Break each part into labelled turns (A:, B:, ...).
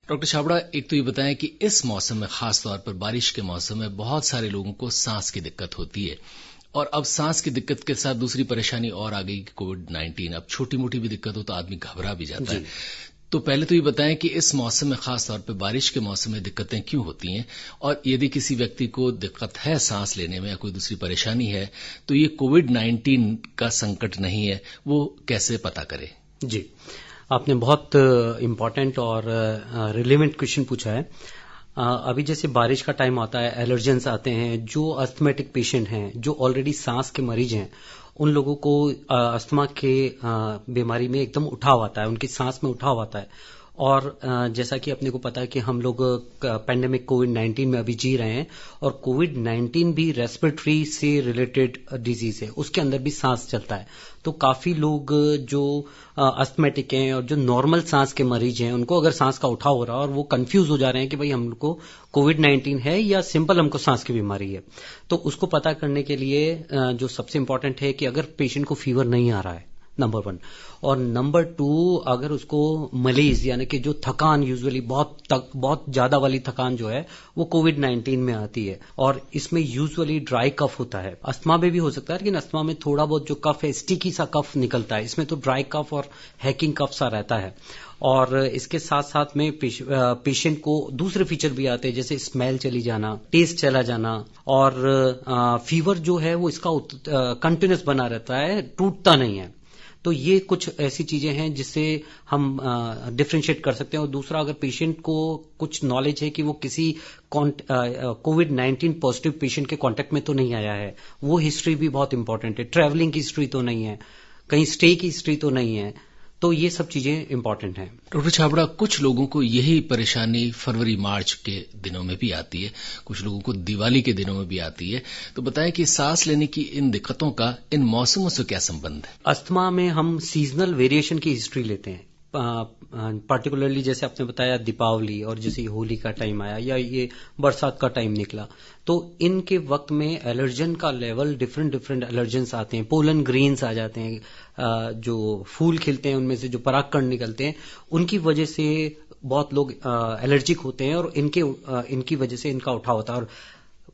A: Doctor Chhabra, एक तो ये बताएं कि इस मौसम में, खास तौर पर बारिश के मौसम में, बहुत सारे लोगों को सांस की दिक्कत होती है और अब सांस की दिक्कत के साथ दूसरी परेशानी और आ गई कि कोविड-19। अब छोटी मोटी भी दिक्कत हो तो आदमी घबरा भी जाता है। तो पहले तो ये बताएं कि इस मौसम में, खास तौर पर बारिश के मौसम में दिक्कतें क्यों होती हैं, और यदि किसी व्यक्ति को दिक्कत है सांस लेने में या कोई दूसरी परेशानी है तो ये कोविड-19 का संकट नहीं है, वो कैसे पता करे?
B: जी, आपने बहुत इम्पोर्टेंट और रिलेवेंट क्वेश्चन पूछा है। अभी जैसे बारिश का टाइम आता है, एलर्जेंस आते हैं, जो अस्थमेटिक पेशेंट हैं, जो ऑलरेडी सांस के मरीज हैं, उन लोगों को अस्थमा के बीमारी में एकदम उठाव आता है, उनकी सांस में उठाव आता है। और जैसा कि अपने को पता है कि हम लोग पैंडेमिक कोविड-19 में अभी जी रहे हैं, और कोविड-19 भी रेस्पिरेटरी से रिलेटेड डिजीज है, उसके अंदर भी सांस चलता है। तो काफी लोग जो अस्थमेटिक हैं और जो नॉर्मल सांस के मरीज हैं, उनको अगर सांस का उठाव हो रहा है और वो कंफ्यूज हो जा रहे हैं कि भाई हमको कोविड-19 है या सिंपल हमको सांस की बीमारी है, तो उसको पता करने के लिए जो सबसे इंपॉर्टेंट है कि अगर पेशेंट को फीवर नहीं आ रहा है, नंबर 1, और नंबर 2, अगर उसको मलेज यानी कि जो थकान यूजुअली बहुत ज्यादा वाली थकान जो है वो कोविड-19 में आती है, और इसमें यूजुअली ड्राई कफ होता है। अस्थमा में भी हो सकता है, लेकिन अस्थमा में थोड़ा बहुत जो कफ है, स्टिकी सा कफ निकलता है, इसमें तो ड्राई कफ और हैकिंग कफ सा रहता है। और इसके साथ साथ में पेशेंट को दूसरे फीचर भी आते हैं, जैसे स्मेल चली जाना, टेस्ट चला जाना, और फीवर जो है वो इसका कंटिन्यूस बना रहता है, टूटता नहीं है। तो ये कुछ ऐसी चीजें हैं जिससे हम डिफरेंशिएट कर सकते हैं। और दूसरा, अगर पेशेंट को कुछ नॉलेज है कि वो किसी कोविड-19 पॉजिटिव पेशेंट के कांटेक्ट में तो नहीं आया है, वो हिस्ट्री भी बहुत इंपॉर्टेंट है। ट्रैवलिंग की हिस्ट्री तो नहीं है, कहीं स्टे की हिस्ट्री तो नहीं है, तो ये सब चीजें इंपॉर्टेंट हैं।
A: डॉक्टर छाबड़ा, कुछ लोगों को यही परेशानी फरवरी मार्च के दिनों में भी आती है, कुछ लोगों को दिवाली के दिनों में भी आती है, तो बताएं कि सांस लेने की इन दिक्कतों का इन मौसमों से क्या संबंध है?
B: अस्थमा में हम सीजनल वेरिएशन की हिस्ट्री लेते हैं, पर्टिकुलरली जैसे आपने बताया दीपावली, और जैसे होली का टाइम आया या ये बरसात का टाइम निकला, तो इनके वक्त में एलर्जन का लेवल, डिफरेंट एलर्जेंस आते हैं, पोलन ग्रेन्स आ जाते हैं, जो फूल खिलते हैं उनमें से जो परागकण निकलते हैं, उनकी वजह से बहुत लोग एलर्जिक होते हैं, और इनकी वजह से इनका उठाव होता है। और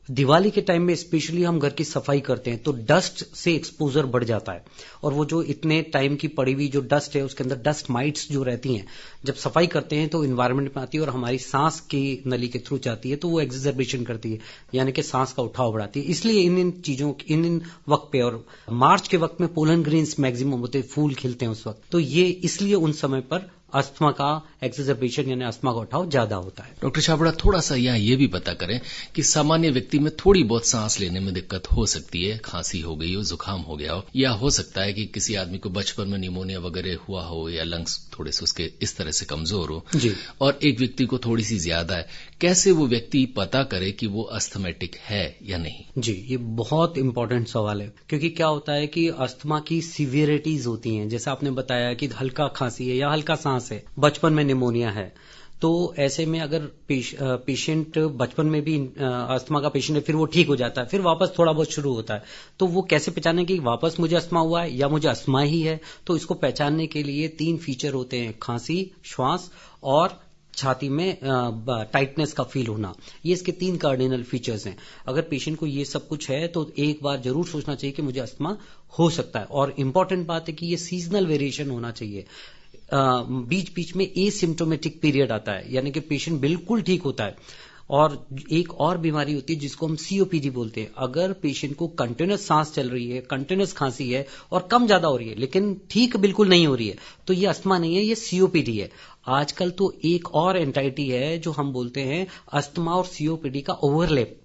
B: दिवाली के टाइम में स्पेशली हम घर की सफाई करते हैं तो डस्ट से एक्सपोजर बढ़ जाता है, और वो जो इतने टाइम की पड़ी हुई जो डस्ट है, उसके अंदर डस्ट माइट्स जो रहती हैं, जब सफाई करते हैं तो इन्वायरमेंट में आती है और हमारी सांस की नली के थ्रू जाती है, तो वो एक्सर्बेशन करती है, यानी कि सांस का उठाव बढ़ाती है। इसलिए इन चीजों इन वक्त पे, और मार्च के वक्त में पोलन ग्रेन्स मैक्सिमम होते हैं, फूल खिलते हैं उस वक्त, तो ये इसलिए उन समय पर अस्थमा का एक्सर्बेशन यानी अस्थमा का उठाव ज्यादा होता है।
A: डॉक्टर छाबड़ा, थोड़ा सा यहाँ ये भी पता करें कि सामान्य व्यक्ति में थोड़ी बहुत सांस लेने में दिक्कत हो सकती है, खांसी हो गई हो, जुकाम हो गया हो, या हो सकता है कि किसी आदमी को बचपन में निमोनिया वगैरह हुआ हो, या लंग्स थोड़े से उसके इस तरह से कमजोर हो
B: जी,
A: और एक व्यक्ति को थोड़ी सी ज्यादा है, कैसे वो व्यक्ति पता करे कि वो अस्थमेटिक है या नहीं?
B: जी, ये बहुत इंपॉर्टेंट सवाल है, क्योंकि क्या होता है कि अस्थमा की सीवियरिटीज होती हैं, जैसा आपने बताया कि हल्का खांसी है या हल्का सांस है, बचपन में निमोनिया है, तो ऐसे में अगर पेशेंट बचपन में भी अस्थमा का पेशेंट है, फिर वो ठीक हो जाता है, फिर वापस थोड़ा बहुत शुरू होता है, तो वो कैसे पहचाने कि वापस मुझे अस्थमा हुआ है या मुझे अस्थमा ही है? तो इसको पहचानने के लिए 3 फीचर होते हैं, खांसी, श्वास और छाती में टाइटनेस का फील होना। ये इसके 3 कार्डिनल फीचर्स हैं। अगर पेशेंट को ये सब कुछ है तो एक बार जरूर सोचना चाहिए कि मुझे अस्थमा हो सकता है। और इंपॉर्टेंट बात है कि ये सीजनल वेरिएशन होना चाहिए, बीच बीच में एसिम्प्टोमेटिक पीरियड आता है, यानी कि पेशेंट बिल्कुल ठीक होता है। और एक और बीमारी होती है जिसको हम सीओपीडी बोलते हैं। अगर पेशेंट को कंटिन्यूस सांस चल रही है, कंटिन्यूस खांसी है और कम ज्यादा हो रही है, लेकिन ठीक बिल्कुल नहीं हो रही है, तो ये अस्थमा नहीं है, ये सीओपीडी है। आजकल तो एक और एंटाइटी है जो हम बोलते हैं अस्थमा और सीओपीडी का ओवरलैप,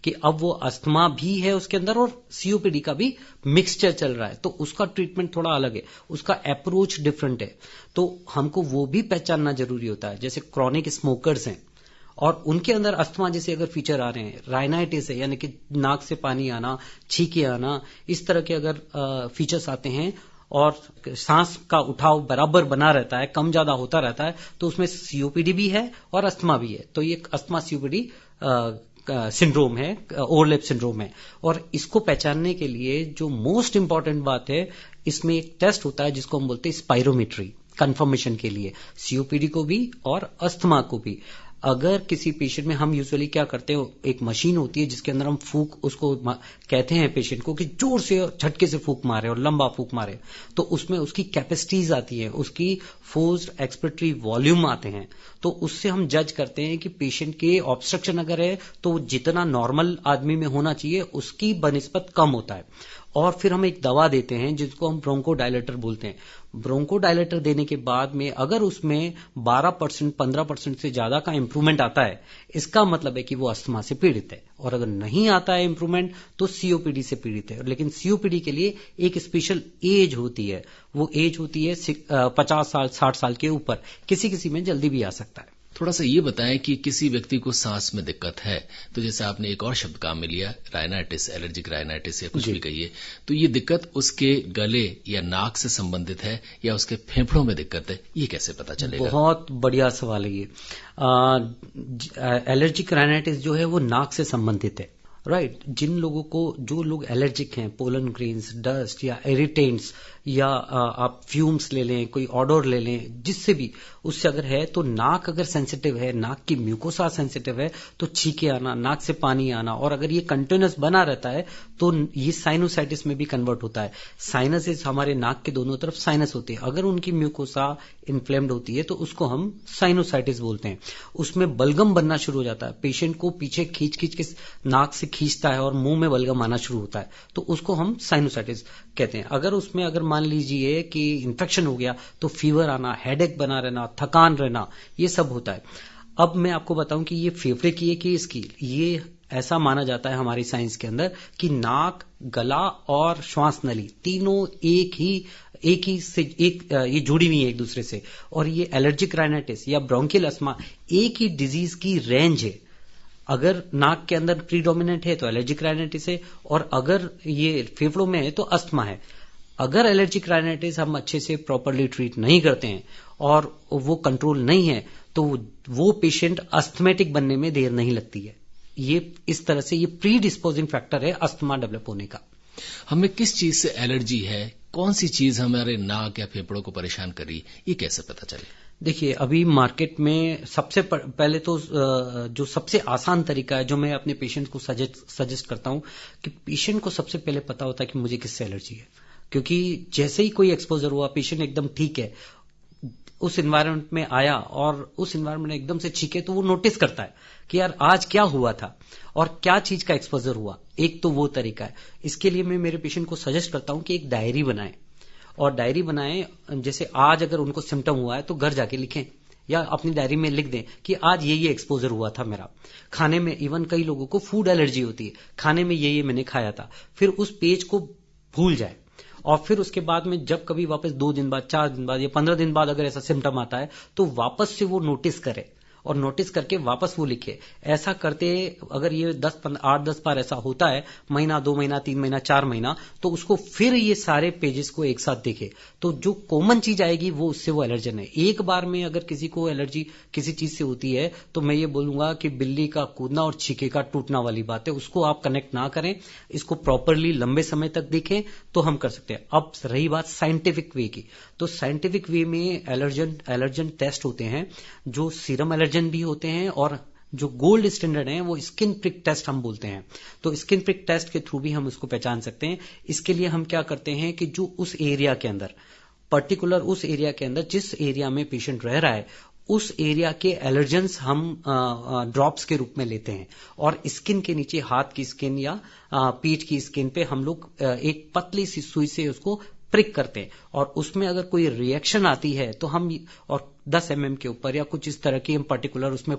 B: कि अब वो अस्थमा भी है उसके अंदर और सीओपीडी का भी मिक्सचर चल रहा है, तो उसका ट्रीटमेंट थोड़ा अलग है, उसका अप्रोच डिफरेंट है, तो हमको वो भी पहचानना जरूरी होता है। जैसे क्रॉनिक स्मोकर्स हैं और उनके अंदर अस्थमा जैसे अगर फीचर आ रहे हैं, राइनाइटिस है यानी कि नाक से पानी आना, छींके आना, इस तरह के अगर फीचर्स आते हैं और सांस का उठाव बराबर बना रहता है, कम ज्यादा होता रहता है, तो उसमें सीओपीडी भी है और अस्थमा भी है। तो ये अस्थमा सीओपीडी सिंड्रोम है, ओवरलैप सिंड्रोम है। और इसको पहचानने के लिए जो मोस्ट इंपॉर्टेंट बात है, इसमें एक टेस्ट होता है जिसको हम बोलते हैं स्पाइरोमेट्री। कंफर्मेशन के लिए, सीओपीडी को भी और अस्थमा को भी। अगर किसी पेशेंट में, हम यूजुअली क्या करते हैं, एक मशीन होती है जिसके अंदर हम फूंक, उसको कहते हैं पेशेंट को कि जोर से झटके से फूंक मारे और लंबा फूंक मारे, तो उसमें उसकी कैपेसिटीज आती है, उसकी फोर्स्ड एक्सपिरेटरी वॉल्यूम आते हैं, तो उससे हम जज करते हैं कि पेशेंट के ऑब्स्ट्रक्शन अगर है तो जितना नॉर्मल आदमी में होना चाहिए उसकी बनिस्बत कम होता है। और फिर हम एक दवा देते हैं जिसको हम ब्रोंकोडायलेटर बोलते हैं। ब्रोंकोडायलेटर देने के बाद में अगर उसमें 12% 15% से ज्यादा का इंप्रूवमेंट आता है, इसका मतलब है कि वो अस्थमा से पीड़ित है। और अगर नहीं आता है इंप्रूवमेंट तो सीओपीडी से पीड़ित है। लेकिन सीओपीडी के लिए एक स्पेशल एज होती है, वो एज होती है 50 साल 60 साल के ऊपर, किसी किसी में जल्दी भी आ सकता है।
A: थोड़ा सा ये बताएं कि किसी व्यक्ति को सांस में दिक्कत है, तो जैसे आपने एक और शब्द काम में लिया, राइनाइटिस, एलर्जिक राइनाइटिस या कुछ भी कहिए, तो ये दिक्कत उसके गले या नाक से संबंधित है या उसके फेफड़ों में दिक्कत है, ये कैसे पता चलेगा?
B: बहुत बढ़िया सवाल है ये। एलर्जिक राइनाइटिस जो है वो नाक से संबंधित है, राइट। जिन लोगों को, जो लोग एलर्जिक हैं, पोलन ग्रेन्स, डस्ट या इरिटेंट्स, या आप फ्यूम्स ले लें, कोई ऑडोर ले लें, जिससे भी उससे अगर है, तो नाक अगर सेंसिटिव है, नाक की म्यूकोसा सेंसिटिव है, तो छींके आना, नाक से पानी आना, और अगर ये कंटिन्यूअस बना रहता है तो ये साइनोसाइटिस में भी कन्वर्ट होता है। साइनसेस, हमारे नाक के दोनों तरफ साइनस होते हैं, अगर उनकी म्यूकोसा इन्फ्लेम्ड होती है तो उसको हम साइनोसाइटिस बोलते हैं। उसमें बलगम बनना शुरू हो जाता है, पेशेंट को पीछे खींच खींच के नाक से खींचता है और मुंह में बलगम आना शुरू होता है, तो उसको हम साइनोसाइटिस कहते हैं। अगर मान लीजिए कि इन्फेक्शन हो गया तो फीवर आना, हेडेक बना रहना, थकान रहना, ये सब होता है। अब मैं आपको बताऊं कि ये फेफड़े की है कि इसकी, ये ऐसा माना जाता है हमारी साइंस के अंदर कि नाक, गला और श्वास नली तीनों एक ही से एक ये जुड़ी हुई है एक दूसरे से। और ये एलर्जिक राइनाइटिस या ब्रोंकियल अस्थमा एक ही डिजीज की रेंज है। अगर नाक के अंदर प्रीडोमिनेंट है तो एलर्जिक राइनाइटिस है, और अगर ये फेफड़ों में है तो अस्थमा है। अगर एलर्जिक राइनाइटिस हम अच्छे से प्रॉपरली ट्रीट नहीं करते हैं और वो कंट्रोल नहीं है तो वो पेशेंट अस्थमेटिक बनने में देर नहीं लगती है। ये इस तरह से ये प्री डिस्पोजिंग फैक्टर है अस्थमा डेवलप होने का।
A: हमें किस चीज से एलर्जी है, कौन सी चीज हमारे नाक या फेफड़ों को परेशान कर रही, ये कैसे पता चले?
B: देखिए, अभी मार्केट में सबसे पहले तो जो सबसे आसान तरीका है, जो मैं अपने पेशेंट को सजेस्ट करता हूं, कि पेशेंट को सबसे पहले पता होता है कि मुझे किससे एलर्जी है। क्योंकि जैसे ही कोई एक्सपोजर हुआ, पेशेंट एकदम ठीक है, उस एनवायरनमेंट में आया और उस एनवायरनमेंट में एकदम से छींके, तो वो नोटिस करता है कि यार आज क्या हुआ था और क्या चीज का एक्सपोजर हुआ। एक तो वो तरीका है। इसके लिए मैं मेरे पेशेंट को सजेस्ट करता हूं कि एक डायरी बनाएं, और डायरी बनाएं, जैसे आज अगर उनको सिम्टम हुआ है तो घर जाके लिखें या अपनी डायरी में लिख दें कि आज ये एक्सपोजर हुआ था मेरा खाने में। इवन कई लोगों को फूड एलर्जी होती है, खाने में ये मैंने खाया था। फिर उस पेज को भूल जाए और फिर उसके बाद में जब कभी वापस 2 दिन बाद, 4 दिन बाद या 15 दिन बाद अगर ऐसा सिम्टम आता है तो वापस से वो नोटिस करे और नोटिस करके वापस वो लिखे। ऐसा करते अगर ये 8-10 बार ऐसा होता है, महीना, 2 महीना, 3 महीना, 4 महीना, तो उसको फिर ये सारे पेजेस को एक साथ देखे, तो जो कॉमन चीज आएगी वो उससे वो एलर्जन है। एक बार में अगर किसी को एलर्जी किसी चीज से होती है तो मैं ये बोलूंगा कि बिल्ली का कूदना और छीके का टूटना वाली बात है, उसको आप कनेक्ट ना करें, इसको प्रॉपरली लंबे समय तक देखें तो हम कर सकते हैं। अब रही बात साइंटिफिक वे की, तो साइंटिफिक वे में एलर्जन टेस्ट होते हैं, जो सीरम एलर्जन भी होते हैं, और जो गोल्ड स्टैंडर्ड है वो स्किन प्रिक टेस्ट हम बोलते हैं। तो स्किन प्रिक टेस्ट के थ्रू भी हम उसको पहचान सकते हैं। इसके लिए हम क्या करते हैं कि जो उस एरिया के अंदर, पर्टिकुलर उस एरिया के अंदर जिस एरिया में पेशेंट रह रहा है, उस एरिया के एलर्जेंस हम ड्रॉप्स के रूप में लेते हैं, और स्किन के नीचे, हाथ की स्किन या पीठ की स्किन पे हम लोग एक पतली सी सुई से उसको प्रिक करते हैं, और उसमें अगर कोई रिएक्शन आती है तो हम, और 10 mm के ऊपर या कुछ इस तरह की हम पर्टिकुलर उसमें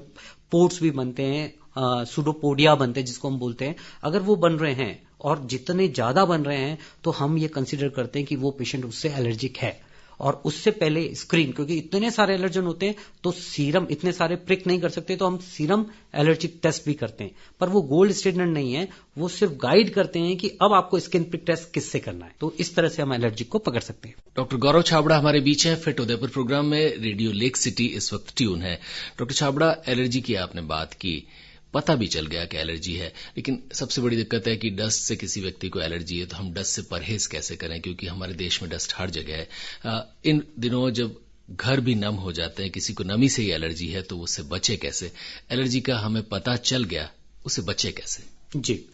B: पोर्ट्स भी बनते हैं, सुडोपोडिया बनते हैं जिसको हम बोलते हैं। अगर वो बन रहे हैं और जितने ज्यादा बन रहे हैं तो हम ये कंसीडर करते हैं कि वो पेशेंट उससे एलर्जिक है। और उससे पहले स्क्रीन, क्योंकि इतने सारे एलर्जन होते हैं तो सीरम, इतने सारे प्रिक नहीं कर सकते, तो हम सीरम एलर्जिक टेस्ट भी करते हैं, पर वो गोल्ड स्टैंडर्ड नहीं है, वो सिर्फ गाइड करते हैं कि अब आपको स्किन प्रिक टेस्ट किससे करना है। तो इस तरह से हम एलर्जिक को पकड़ सकते हैं।
A: डॉक्टर गौरव छाबड़ा हमारे बीच है। फिट उदयपुर प्रोग्राम में रेडियो लेक सिटी इस वक्त ट्यून है। डॉक्टर छाबड़ा, एलर्जी की आपने बात की, पता भी चल गया कि एलर्जी है, लेकिन सबसे बड़ी दिक्कत है कि डस्ट से किसी व्यक्ति को एलर्जी है तो हम डस्ट से परहेज कैसे करें, क्योंकि हमारे देश में डस्ट हर जगह है। इन दिनों जब घर भी नम हो जाते हैं, किसी को नमी से ही एलर्जी है तो उससे बचे कैसे, एलर्जी का हमें पता चल गया उससे बचे कैसे?
B: जी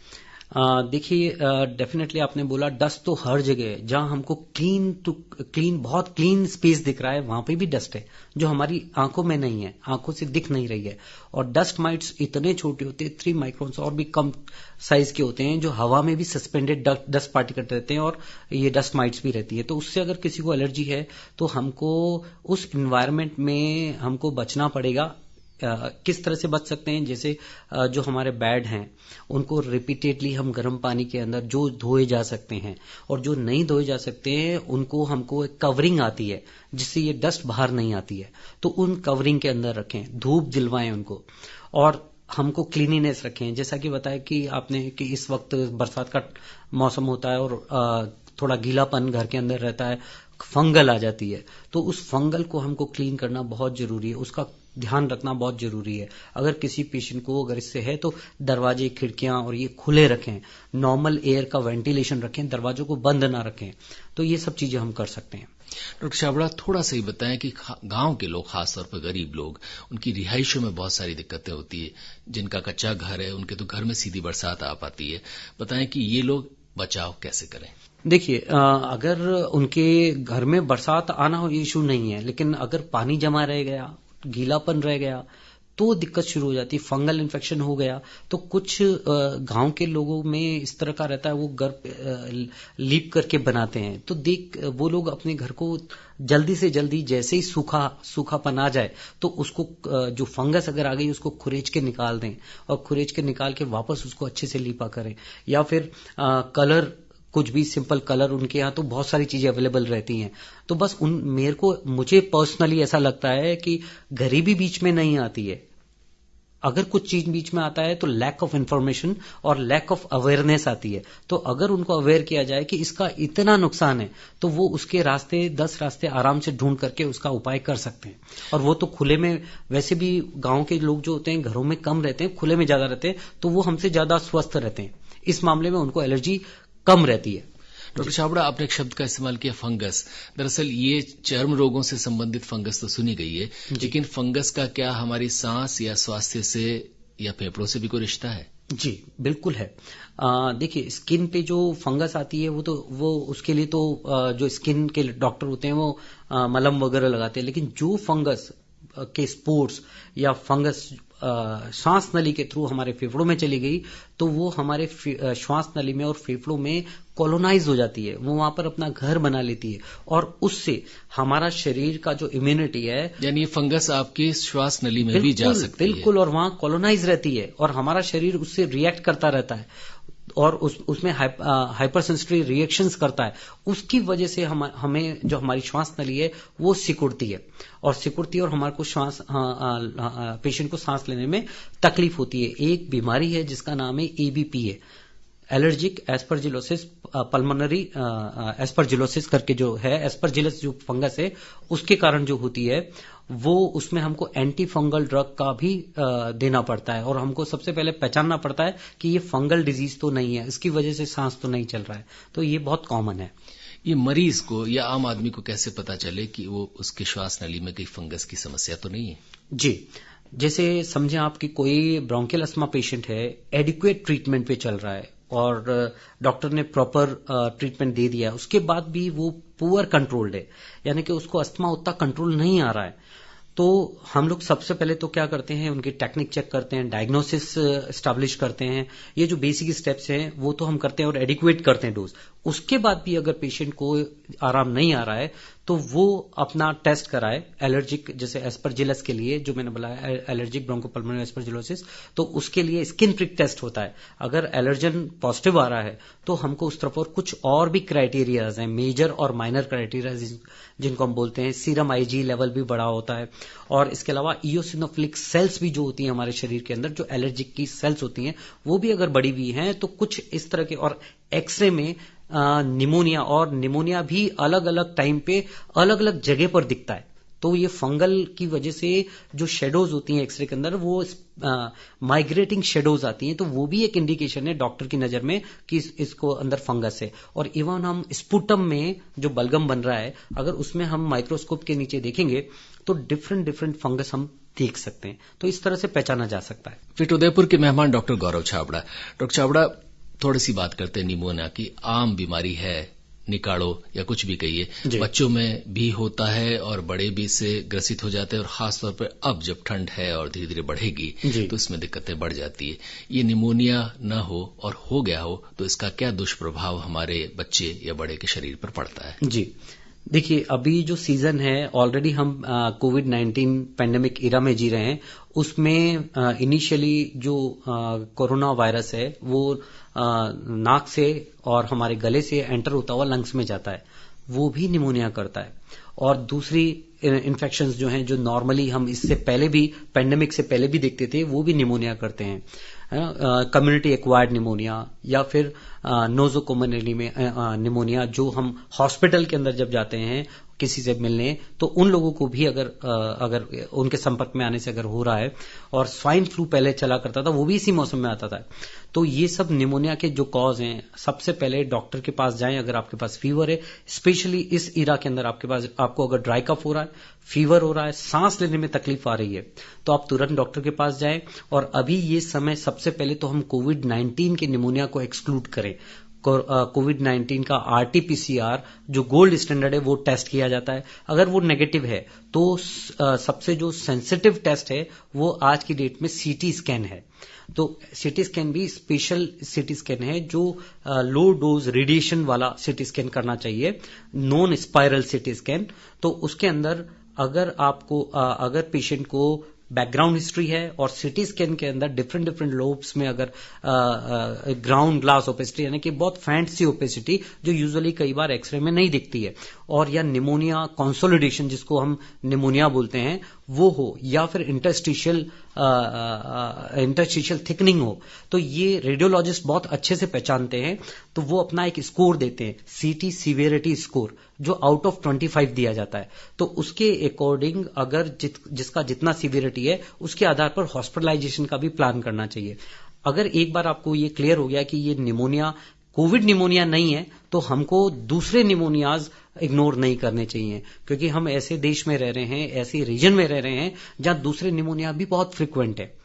B: देखिए डेफिनेटली आपने बोला डस्ट तो हर जगह है। जहां हमको क्लीन बहुत क्लीन स्पेस दिख रहा है वहां पे भी डस्ट है जो हमारी आंखों में नहीं है, आंखों से दिख नहीं रही है। और डस्ट माइट्स इतने छोटे होते हैं 3 माइक्रोन्स और भी कम साइज के होते हैं जो हवा में भी सस्पेंडेड डस्ट पार्टिकल रहते हैं और ये डस्ट माइट्स भी रहती है। तो उससे अगर किसी को एलर्जी है तो हमको उस इन्वायरमेंट में हमको बचना पड़ेगा। किस तरह से बच सकते हैं? जैसे जो हमारे बेड हैं उनको रिपीटेडली हम गर्म पानी के अंदर जो धोए जा सकते हैं, और जो नहीं धोए जा सकते हैं उनको हमको एक कवरिंग आती है जिससे ये डस्ट बाहर नहीं आती है, तो उन कवरिंग के अंदर रखें, धूप दिलवाएं उनको, और हमको क्लीनिनेस रखें। जैसा कि बताया कि आपने कि इस वक्त बरसात का मौसम होता है और थोड़ा गीलापन घर के अंदर रहता है, फंगल आ जाती है, तो उस फंगल को हमको क्लीन करना बहुत जरूरी है, उसका ध्यान रखना बहुत जरूरी है। अगर किसी पेशेंट को अगर इससे है तो दरवाजे खिड़कियां और ये खुले रखें, नॉर्मल एयर का वेंटिलेशन रखें, दरवाजों को बंद ना रखें। तो ये सब चीजें हम कर सकते हैं।
A: डॉक्टर छाबड़ा, थोड़ा सा ही बताएं कि गांव के लोग, खासतौर पर गरीब लोग, उनकी रिहाइशों में बहुत सारी दिक्कतें होती है। जिनका कच्चा घर है उनके तो घर में सीधी बरसात आ पाती है। बताएं कि ये लोग बचाव कैसे करें?
B: देखिए अगर उनके घर में बरसात आना इशू नहीं है, लेकिन अगर पानी जमा रह गया, गीलापन रह गया, तो दिक्कत शुरू हो जाती है। फंगल इन्फेक्शन हो गया तो कुछ गांव के लोगों में इस तरह का रहता है, वो घर लीप करके बनाते हैं। तो वो लोग अपने घर को जल्दी से जल्दी, जैसे ही सूखापन आ जाए तो उसको जो फंगस अगर आ गई उसको खुरेच के निकाल दें, और खुरेच के निकाल के वापस उसको अच्छे से लीपा करें। या फिर कलर, कुछ भी सिंपल कलर, उनके यहाँ तो बहुत सारी चीजें अवेलेबल रहती हैं। तो बस मुझे पर्सनली ऐसा लगता है कि गरीबी बीच में नहीं आती है। अगर कुछ चीज बीच में आता है तो लैक ऑफ इंफॉर्मेशन और लैक ऑफ अवेयरनेस आती है। तो अगर उनको अवेयर किया जाए कि इसका इतना नुकसान है तो वो उसके 10 रास्ते आराम से ढूंढ करके उसका उपाय कर सकते हैं। और वो तो खुले में, वैसे भी गांव के लोग जो होते हैं घरों में कम रहते हैं, खुले में ज्यादा रहते हैं, तो वो हमसे ज्यादा स्वस्थ रहते हैं। इस मामले में उनको एलर्जी कम रहती है।
A: डॉक्टर छाबड़ा, आपने एक शब्द का इस्तेमाल किया, फंगस। दरअसल ये चर्म रोगों से संबंधित फंगस तो सुनी गई है, लेकिन फंगस का क्या हमारी सांस या स्वास्थ्य से या फेफड़ों से भी कोई रिश्ता है?
B: जी बिल्कुल है। देखिए स्किन पे जो फंगस आती है वो उसके लिए तो जो स्किन के डॉक्टर होते हैं वो मलहम वगैरह लगाते हैं, लेकिन जो फंगस के स्पोर्स या फंगस श्वास नली के थ्रू हमारे फेफड़ों में चली गई तो वो हमारे श्वास नली में और फेफड़ों में कॉलोनाइज हो जाती है, वो वहां पर अपना घर बना लेती है, और उससे हमारा शरीर का जो इम्यूनिटी है, यानी
A: ये फंगस आपकी श्वास नली में भी जा सकती है।
B: बिल्कुल, और वहां कॉलोनाइज रहती है और हमारा शरीर उससे रिएक्ट करता रहता है और उसमें हाइपर सेंसिटिव रिएक्शंस करता है। उसकी वजह से हमें जो हमारी श्वास नली है वो सिकुड़ती है और हमारे को पेशेंट को सांस लेने में तकलीफ होती है। एक बीमारी है जिसका नाम है एबीपी है, एलर्जिक एस्परजिलोसिस पल्मोनरी एस्परजिलोसिस करके जो है, एस्परजिलस जो फंगस है उसके कारण जो होती है वो, उसमें हमको एंटी फंगल ड्रग का भी देना पड़ता है और हमको सबसे पहले पहचानना पड़ता है कि ये फंगल डिजीज तो नहीं है, इसकी वजह से सांस तो नहीं चल रहा है। तो ये बहुत कॉमन है।
A: ये मरीज को या आम आदमी को कैसे पता चले कि वो उसके श्वास नली में कहीं फंगस की समस्या तो नहीं है?
B: जी, जैसे समझे आप कि कोई ब्रोंकियल अस्थमा पेशेंट है, एडिक्वेट ट्रीटमेंट पे चल रहा है और डॉक्टर ने प्रॉपर ट्रीटमेंट दे दिया, उसके बाद भी वो पुअर कंट्रोल्ड है, यानी कि उसको अस्थमा उतना कंट्रोल नहीं आ रहा है, तो हम लोग सबसे पहले तो क्या करते हैं, उनकी टेक्निक चेक करते हैं, डायग्नोसिस एस्टैब्लिश करते हैं। ये जो बेसिक स्टेप्स हैं वो तो हम करते हैं और एडिक्वेट करते हैं डोज। उसके बाद भी अगर पेशेंट को आराम नहीं आ रहा है तो वो अपना टेस्ट कराए एलर्जिक, जैसे एस्परजिलस के लिए जो मैंने बोला एलर्जिक ब्रोंकोपल्मोनरी एस्परजिलोसिस, तो उसके लिए स्किन प्रिक टेस्ट होता है। अगर एलर्जन पॉजिटिव आ रहा है तो हमको उस तरफ, और कुछ और भी क्राइटेरियाज हैं, मेजर और माइनर क्राइटेरियाज जिनको हम बोलते हैं। सीरम आईजी लेवल भी बड़ा होता है और इसके अलावा इओसिनोफिलिक सेल्स भी जो होती हैं हमारे शरीर के अंदर, जो एलर्जिक की सेल्स होती हैं, वो भी अगर बढ़ी हुई हैं तो कुछ इस तरह के, और एक्सरे में निमोनिया, और निमोनिया भी अलग अलग टाइम पे अलग अलग जगह पर दिखता है, तो ये फंगल की वजह से जो शेडोज होती हैं एक्सरे के अंदर, वो माइग्रेटिंग शेडोज आती हैं, तो वो भी एक इंडिकेशन है डॉक्टर की नजर में कि इसको अंदर फंगस है। और इवन हम स्पुटम में जो बलगम बन रहा है, अगर उसमें हम माइक्रोस्कोप के नीचे देखेंगे तो डिफरेंट फंगस हम देख सकते हैं। तो इस तरह से पहचाना जा सकता है।
A: फिट उदयपुर के मेहमान डॉक्टर गौरव छाबड़ा। डॉक्टर छाबड़ा, थोड़ी सी बात करते हैं निमोनिया की। आम बीमारी है, निकालो या कुछ भी कहिए, बच्चों में भी होता है और बड़े भी इससे ग्रसित हो जाते हैं, और खासतौर पर अब जब ठंड है और धीरे धीरे बढ़ेगी तो इसमें दिक्कतें बढ़ जाती है। ये निमोनिया न हो और हो गया हो तो इसका क्या दुष्प्रभाव हमारे बच्चे या बड़े के शरीर पर पड़ता है?
B: जी देखिए, अभी जो सीजन है, ऑलरेडी हम कोविड-19 पैंडेमिक इरा में जी रहे हैं। उसमें इनिशियली जो कोरोना वायरस है वो नाक से और हमारे गले से एंटर होता हुआ लंग्स में जाता है, वो भी निमोनिया करता है। और दूसरी इन्फेक्शंस जो हैं, जो नॉर्मली हम इससे पहले भी, पैंडेमिक से पहले भी देखते थे, वो भी निमोनिया करते हैं। कम्युनिटी एक्वायर्ड निमोनिया या फिर नोजोकोमियली में निमोनिया, जो हम हॉस्पिटल के अंदर जब जाते हैं किसी से मिलने, तो उन लोगों को भी अगर उनके संपर्क में आने से अगर हो रहा है, और स्वाइन फ्लू पहले चला करता था, वो भी इसी मौसम में आता था। तो ये सब निमोनिया के जो कॉज हैं, सबसे पहले डॉक्टर के पास जाएं अगर आपके पास फीवर है। स्पेशली इस इरा के अंदर आपको अगर ड्राई कफ हो रहा है, फीवर हो रहा है, सांस लेने में तकलीफ आ रही है, तो आप तुरंत डॉक्टर के पास जाएं। और अभी ये समय, सबसे पहले तो हम कोविड-19 के निमोनिया को एक्सक्लूड करें। कोविड-19 का RT-PCR जो गोल्ड स्टैंडर्ड है, वो टेस्ट किया जाता है। अगर वो नेगेटिव है तो सबसे जो सेंसिटिव टेस्ट है वो आज की डेट में CT स्कैन है। तो CT स्कैन भी स्पेशल CT स्कैन है, जो लो डोज रेडिएशन वाला CT स्कैन करना चाहिए, नॉन स्पाइरल CT स्कैन। तो उसके अंदर अगर पेशेंट को बैकग्राउंड हिस्ट्री है और CT स्कैन के अंदर डिफरेंट लोब्स में अगर ग्राउंड ग्लास ओपेसिटी, यानी कि बहुत फैंसी ओपेसिटी जो यूजुअली कई बार एक्सरे में नहीं दिखती है, और या निमोनिया कंसोलिडेशन जिसको हम निमोनिया बोलते हैं वो हो, या फिर इंटरस्टिशियल थिकनिंग हो, तो ये रेडियोलॉजिस्ट बहुत अच्छे से पहचानते हैं। तो वो अपना एक स्कोर देते हैं, CT सीवियरिटी स्कोर, जो आउट ऑफ 25 दिया जाता है। तो उसके अकॉर्डिंग अगर जिसका जितना सीवियरिटी है, उसके आधार पर हॉस्पिटलाइजेशन का भी प्लान करना चाहिए। अगर एक बार आपको ये क्लियर हो गया कि ये निमोनिया कोविड निमोनिया नहीं है, तो हमको दूसरे निमोनियाज इग्नोर नहीं करने चाहिए, क्योंकि हम ऐसे देश में रह रहे हैं, ऐसे रीजन में रह रहे हैं जहां दूसरे निमोनिया भी बहुत फ्रिक्वेंट है।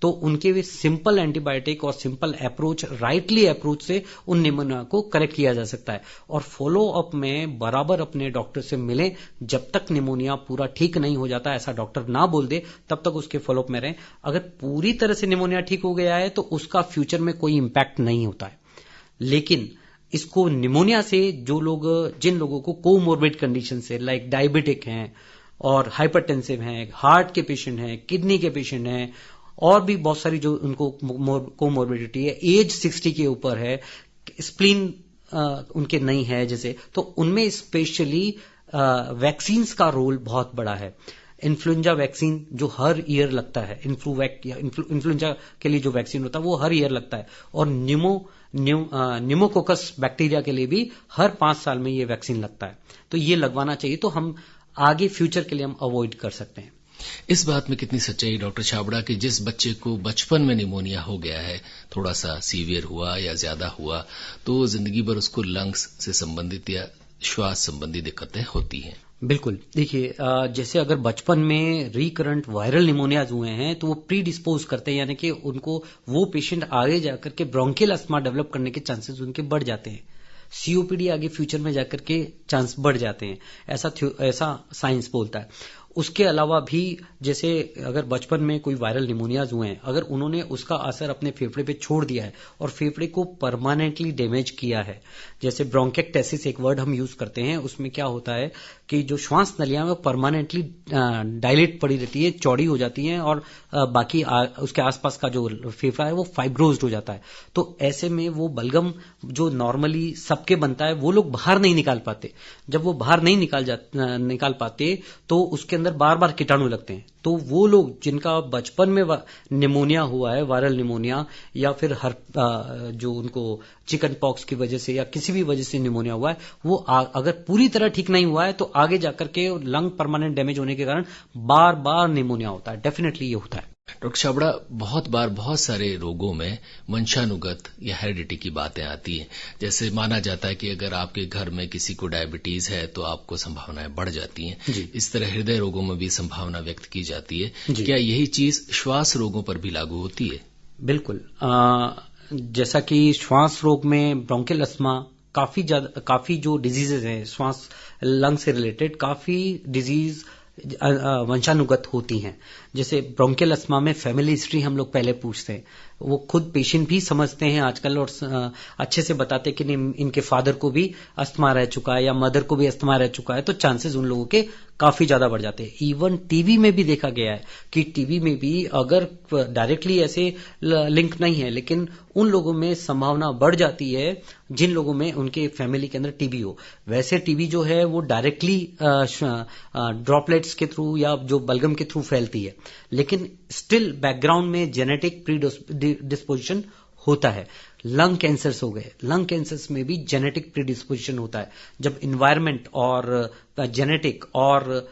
B: तो उनके भी सिंपल एंटीबायोटिक और सिंपल अप्रोच, राइटली अप्रोच से उन निमोनिया को करेक्ट किया जा सकता है। और फॉलो अप में बराबर अपने डॉक्टर से मिलें, जब तक निमोनिया पूरा ठीक नहीं हो जाता, ऐसा डॉक्टर ना बोल दे, तब तक उसके फॉलो अप में रहें। अगर पूरी तरह से निमोनिया ठीक हो गया है तो उसका फ्यूचर में कोई इंपैक्ट नहीं होता है। लेकिन इसको निमोनिया से जिन लोगों को कोमोर्बिड कंडीशन से, लाइक डायबिटिक हैं और हाइपरटेंसिव हैं, हार्ट के पेशेंट हैं, किडनी के पेशेंट हैं, और भी बहुत सारी जो उनको कोमोर्बिडिटी है, एज 60 के ऊपर है, स्प्लीन उनके नहीं है जैसे, तो उनमें स्पेशली वैक्सीन्स का रोल बहुत बड़ा है। इन्फ्लुएंजा वैक्सीन जो हर ईयर लगता है, इन्फ्लुएंजा के लिए जो वैक्सीन होता है वो हर ईयर लगता है, और न्यूमोकोकस बैक्टीरिया के लिए भी हर 5 साल में ये वैक्सीन लगता है। तो ये लगवाना चाहिए, तो हम आगे फ्यूचर के लिए हम अवॉइड कर सकते हैं।
A: इस बात में कितनी सच्चाई डॉक्टर छाबड़ा कि जिस बच्चे को बचपन में निमोनिया हो गया है, थोड़ा सा सीवियर हुआ या ज्यादा हुआ, तो जिंदगी भर उसको लंग्स से संबंधित या श्वास संबंधी दिक्कतें होती हैं?
B: बिल्कुल, देखिए, जैसे अगर बचपन में रिकरेंट वायरल निमोनियाज हुए हैं तो वो प्री डिस्पोज करते हैं, यानी कि उनको वो पेशेंट आगे जाकर के ब्रोंकियल अस्थमा डेवलप करने के चांसेस उनके बढ़ जाते हैं। COPD आगे फ्यूचर में जाकर के चांस बढ़ जाते हैं, ऐसा साइंस बोलता है। उसके अलावा भी, जैसे अगर बचपन में कोई वायरल निमोनियाज हुए हैं, अगर उन्होंने उसका असर अपने फेफड़े पे छोड़ दिया है और फेफड़े को परमानेंटली डैमेज किया है, जैसे ब्रोंकेक्टेसिस एक वर्ड हम यूज करते हैं, उसमें क्या होता है कि जो श्वास नलियां वो परमानेंटली डायलेट पड़ी रहती है, चौड़ी हो जाती हैं, और बाकी उसके आसपास का जो फेफड़ा है वो फाइब्रोज्ड हो जाता है। तो ऐसे में वो बलगम जो नॉर्मली सबके बनता है, वो लोग बाहर नहीं निकाल पाते। जब वो बाहर नहीं निकाल पाते, तो उसके अंदर बार बार कीटाणु लगते हैं, तो वो लोग जिनका बचपन में निमोनिया हुआ है, वायरल निमोनिया, या फिर जो उनको चिकन पॉक्स की वजह से या किसी भी वजह से निमोनिया हुआ है, वो अगर पूरी तरह ठीक नहीं हुआ है तो आगे जाकर के लंग परमानेंट डैमेज होने के कारण बार बार निमोनिया होता है। डेफिनेटली ये होता है।
A: डॉक्टर छाबड़ा, बहुत बार बहुत सारे रोगों में वंशानुगत या हेरिडिटी की बातें आती हैं। जैसे माना जाता है कि अगर आपके घर में किसी को डायबिटीज है तो आपको संभावनाएं बढ़ जाती हैं। इस तरह हृदय रोगों में भी संभावना व्यक्त की जाती है। क्या यही चीज श्वास रोगों पर भी लागू होती है?
B: बिल्कुल। जैसा कि श्वास रोग में ब्रोंकियल अस्थमा, काफी जो डिजीजेज हैं श्वास लंग से रिलेटेड, काफी डिजीज वंशानुगत होती हैं। जैसे ब्रोंकियल अस्थमा में फैमिली हिस्ट्री हम लोग पहले पूछते हैं, वो खुद पेशेंट भी समझते हैं आजकल और अच्छे से बताते हैं कि इनके फादर को भी अस्थमा रह चुका है या मदर को भी अस्थमा रह चुका है, तो चांसेस उन लोगों के काफी ज्यादा बढ़ जाते हैं। इवन टीबी में भी देखा गया है कि टीबी में भी अगर डायरेक्टली ऐसे लिंक नहीं है, लेकिन उन लोगों में संभावना बढ़ जाती है जिन लोगों में उनके फैमिली के अंदर टीबी हो। वैसे टीबी जो है वो डायरेक्टली ड्रॉपलेट्स के थ्रू या जो बलगम के थ्रू फैलती है, लेकिन स्टिल बैकग्राउंड में जेनेटिक प्रीडिस्पोजिशन होता है। लंग कैंसर्स हो गए, लंग कैंसर्स में भी जेनेटिक प्रीडिस्पोजिशन होता है। जब इन्वायरमेंट और जेनेटिक और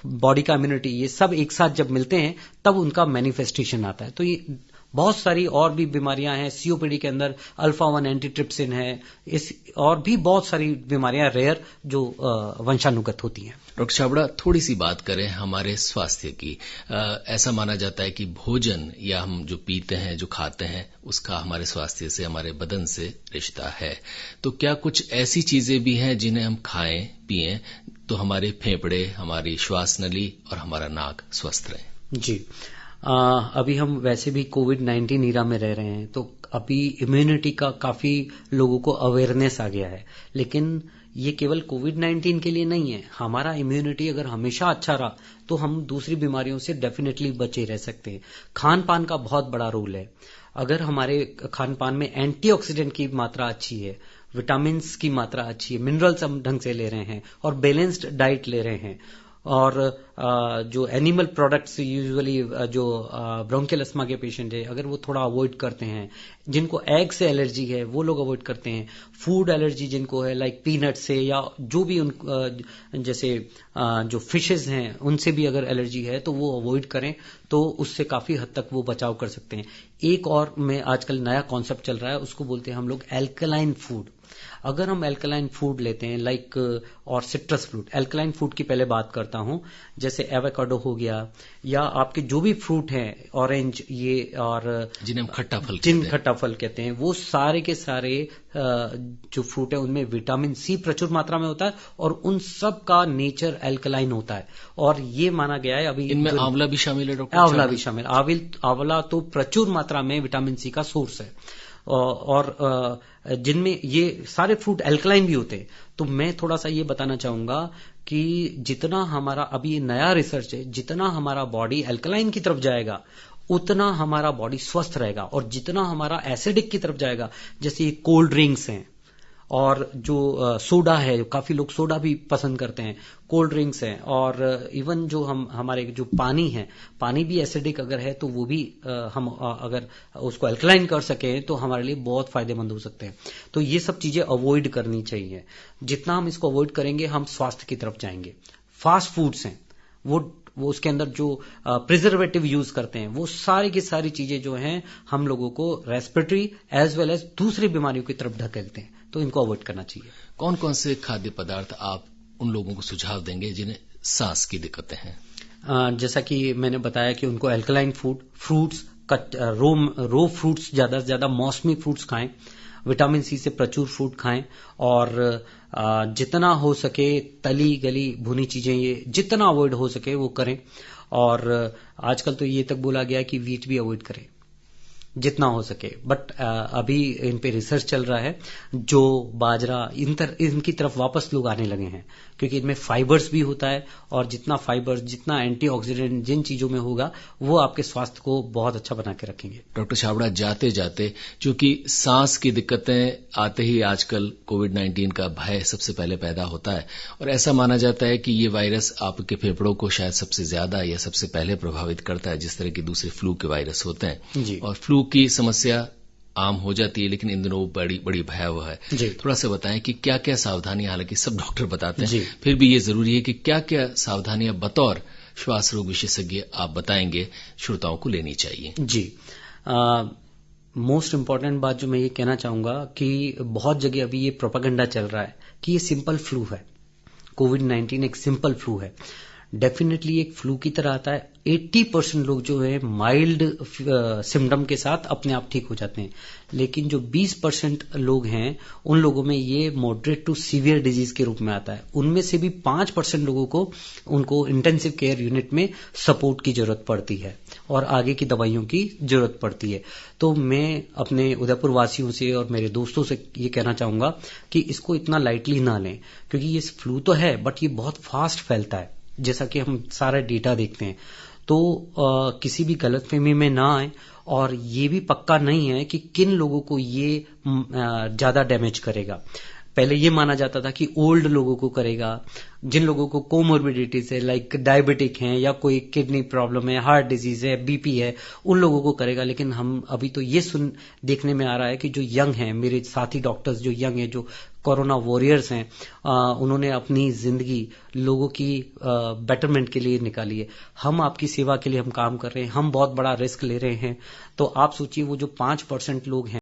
B: बॉडी का इम्यूनिटी ये सब एक साथ जब मिलते हैं तब उनका मैनिफेस्टेशन आता है। तो ये बहुत सारी और भी बीमारियां हैं। सीओपीडी के अंदर अल्फा 1 एंटीट्रिप्सिन है, और भी बहुत सारी बीमारियां रेयर जो वंशानुगत होती हैं।
A: डॉक्टर छाबड़ा, थोड़ी सी बात करें हमारे स्वास्थ्य की। ऐसा माना जाता है कि भोजन या हम जो पीते हैं, जो खाते हैं, उसका हमारे स्वास्थ्य से, हमारे बदन से रिश्ता है। तो क्या कुछ ऐसी चीजें भी हैं जिन्हें हम खाएं पिएं तो हमारे फेफड़े, हमारी श्वास नली और हमारा नाक स्वस्थ रहे?
B: जी, अभी हम वैसे भी कोविड-19 ईरा में रह रहे हैं, तो अभी इम्यूनिटी का काफी लोगों को अवेयरनेस आ गया है, लेकिन ये केवल कोविड-19 के लिए नहीं है। हमारा इम्यूनिटी अगर हमेशा अच्छा रहा तो हम दूसरी बीमारियों से डेफिनेटली बचे रह सकते हैं। खान पान का बहुत बड़ा रोल है। अगर हमारे खान पान में एंटीऑक्सीडेंट की मात्रा अच्छी है, विटामिन की मात्रा अच्छी है, मिनरल्स हम ढंग से ले रहे हैं और बैलेंस्ड डाइट ले रहे हैं, और जो एनिमल प्रोडक्ट्स यूजुअली जो ब्रोंकियल अस्थमा के पेशेंट है, अगर वो थोड़ा अवॉइड करते हैं, जिनको एग से एलर्जी है वो लोग अवॉइड करते हैं, फूड एलर्जी जिनको है लाइक पीनट से या जो भी जैसे जो फिशेज हैं उनसे भी अगर एलर्जी है तो वो अवॉइड करें, तो उससे काफी हद तक वो बचाव कर सकते हैं। एक और में आजकल नया कॉन्सेप्ट चल रहा है, उसको बोलते हैं हम लोग एल्कलाइन फूड। अगर हम एल्कलाइन फूड लेते हैं लाइक और सिट्रस फ्रूट, एल्कलाइन फूड की पहले बात करता हूं, जैसे एवोकाडो हो गया या आपके जो भी फ्रूट हैं, ऑरेंज ये और
A: जिन्हें हम खट्टा फल
B: कहते हैं, वो सारे के सारे जो फ्रूट है उनमें विटामिन सी प्रचुर मात्रा में होता है और उन सब का नेचर एल्कलाइन होता है। और ये माना गया है, अभी
A: इनमें आंवला भी शामिल है डॉक्टर?
B: आंवला भी शामिल। आंवला तो प्रचुर मात्रा में विटामिन सी का सोर्स है, और जिनमें ये सारे फ्रूट एल्कलाइन भी होते हैं। तो मैं थोड़ा सा ये बताना चाहूंगा कि जितना हमारा अभी नया रिसर्च है, जितना हमारा बॉडी एल्कलाइन की तरफ जाएगा उतना हमारा बॉडी स्वस्थ रहेगा, और जितना हमारा एसिडिक की तरफ जाएगा, जैसे कोल्ड ड्रिंक्स हैं और जो सोडा है, काफी लोग सोडा भी पसंद करते हैं, कोल्ड ड्रिंक्स हैं, और इवन जो हमारे जो पानी है, पानी भी एसिडिक अगर है तो वो भी हम अगर उसको अल्कलाइन कर सकें तो हमारे लिए बहुत फायदेमंद हो सकते हैं। तो ये सब चीजें अवॉइड करनी चाहिए। जितना हम इसको अवॉइड करेंगे हम स्वास्थ्य की तरफ जाएंगे। फास्ट फूड्स हैं, वो उसके अंदर जो प्रिजर्वेटिव यूज करते हैं, वो सारी की सारी चीजें जो हैं हम लोगों को रेस्पिरेटरी एज वेल एज दूसरी बीमारियों की तरफ ढकेलते हैं, तो इनको अवॉइड करना चाहिए।
A: कौन कौन से खाद्य पदार्थ आप उन लोगों को सुझाव देंगे जिन्हें सांस की दिक्कतें हैं?
B: जैसा कि मैंने बताया कि उनको एल्कलाइन फूड, फ्रूट्स, रो फ्रूट्स, ज्यादा से ज्यादा मौसमी फ्रूट्स खाएं, विटामिन सी से प्रचुर फूड खाएं, और जितना हो सके तली गली भुनी चीजें ये जितना अवॉइड हो सके वो करें, और आजकल तो ये तक बोला गया कि वीट भी अवॉइड करें। जितना हो सके। बट अभी इन पे रिसर्च चल रहा है, जो बाजरा इनकी तरफ वापस लोग आने लगे हैं, क्योंकि इनमें फाइबर्स भी होता है, और जितना फाइबर्स, जितना एंटीऑक्सीडेंट जिन चीजों में होगा, वो आपके स्वास्थ्य को बहुत अच्छा बना के रखेंगे।
A: डॉक्टर छाबड़ा, जाते जाते, चूंकि सांस की दिक्कतें आते ही आजकल कोविड-19 का भय सबसे पहले पैदा होता है, और ऐसा माना जाता है कि ये वायरस आपके फेफड़ों को शायद सबसे ज्यादा या सबसे पहले प्रभावित करता है, जिस तरह के दूसरे फ्लू के वायरस होते हैं
B: जी।
A: और फ्लू की समस्या आम हो जाती है, लेकिन इन दिनों बड़ी भयावह है। थोड़ा सा बताएं कि क्या क्या सावधानियां, हालांकि सब डॉक्टर बताते हैं, फिर भी ये जरूरी है कि क्या क्या सावधानियां बतौर श्वास रोग विशेषज्ञ आप बताएंगे श्रोताओं को लेनी चाहिए।
B: जी, मोस्ट इम्पॉर्टेंट बात जो मैं ये कहना चाहूंगा कि बहुत जगह अभी ये प्रोपेगेंडा चल रहा है कि ये सिंपल फ्लू है, कोविड-19 एक सिंपल फ्लू है। डेफिनेटली एक फ्लू की तरह आता है। 80% लोग जो है माइल्ड सिम्टम के साथ अपने आप ठीक हो जाते हैं, लेकिन जो 20% लोग हैं, उन लोगों में ये मॉडरेट टू सीवियर डिजीज के रूप में आता है। उनमें से भी 5% लोगों को उनको इंटेंसिव केयर यूनिट में सपोर्ट की जरूरत पड़ती है और आगे की दवाइयों की जरूरत पड़ती है। तो मैं अपने उदयपुर वासियों से और मेरे दोस्तों से ये कहना चाहूंगा कि इसको इतना लाइटली ना लें, क्योंकि ये फ्लू तो है, बट ये बहुत फास्ट फैलता है, जैसा कि हम सारा डेटा देखते हैं। तो किसी भी गलतफहमी में ना आए, और ये भी पक्का नहीं है कि किन लोगों को ये ज्यादा डैमेज करेगा। पहले ये माना जाता था कि ओल्ड लोगों को करेगा, जिन लोगों को कोमोर्बिडिटीज है, लाइक डायबिटिक हैं, या कोई किडनी प्रॉब्लम है, हार्ट डिजीज है, बीपी है, उन लोगों को करेगा। लेकिन हम अभी तो ये देखने में आ रहा है कि जो यंग हैं, मेरे साथी डॉक्टर्स जो यंग हैं, जो कोरोना वॉरियर्स हैं, उन्होंने अपनी जिंदगी लोगों की बेटरमेंट के लिए निकाली है। हम आपकी सेवा के लिए हम काम कर रहे हैं, हम बहुत बड़ा रिस्क ले रहे हैं। तो आप सोचिए, वो जो 5% लोग हैं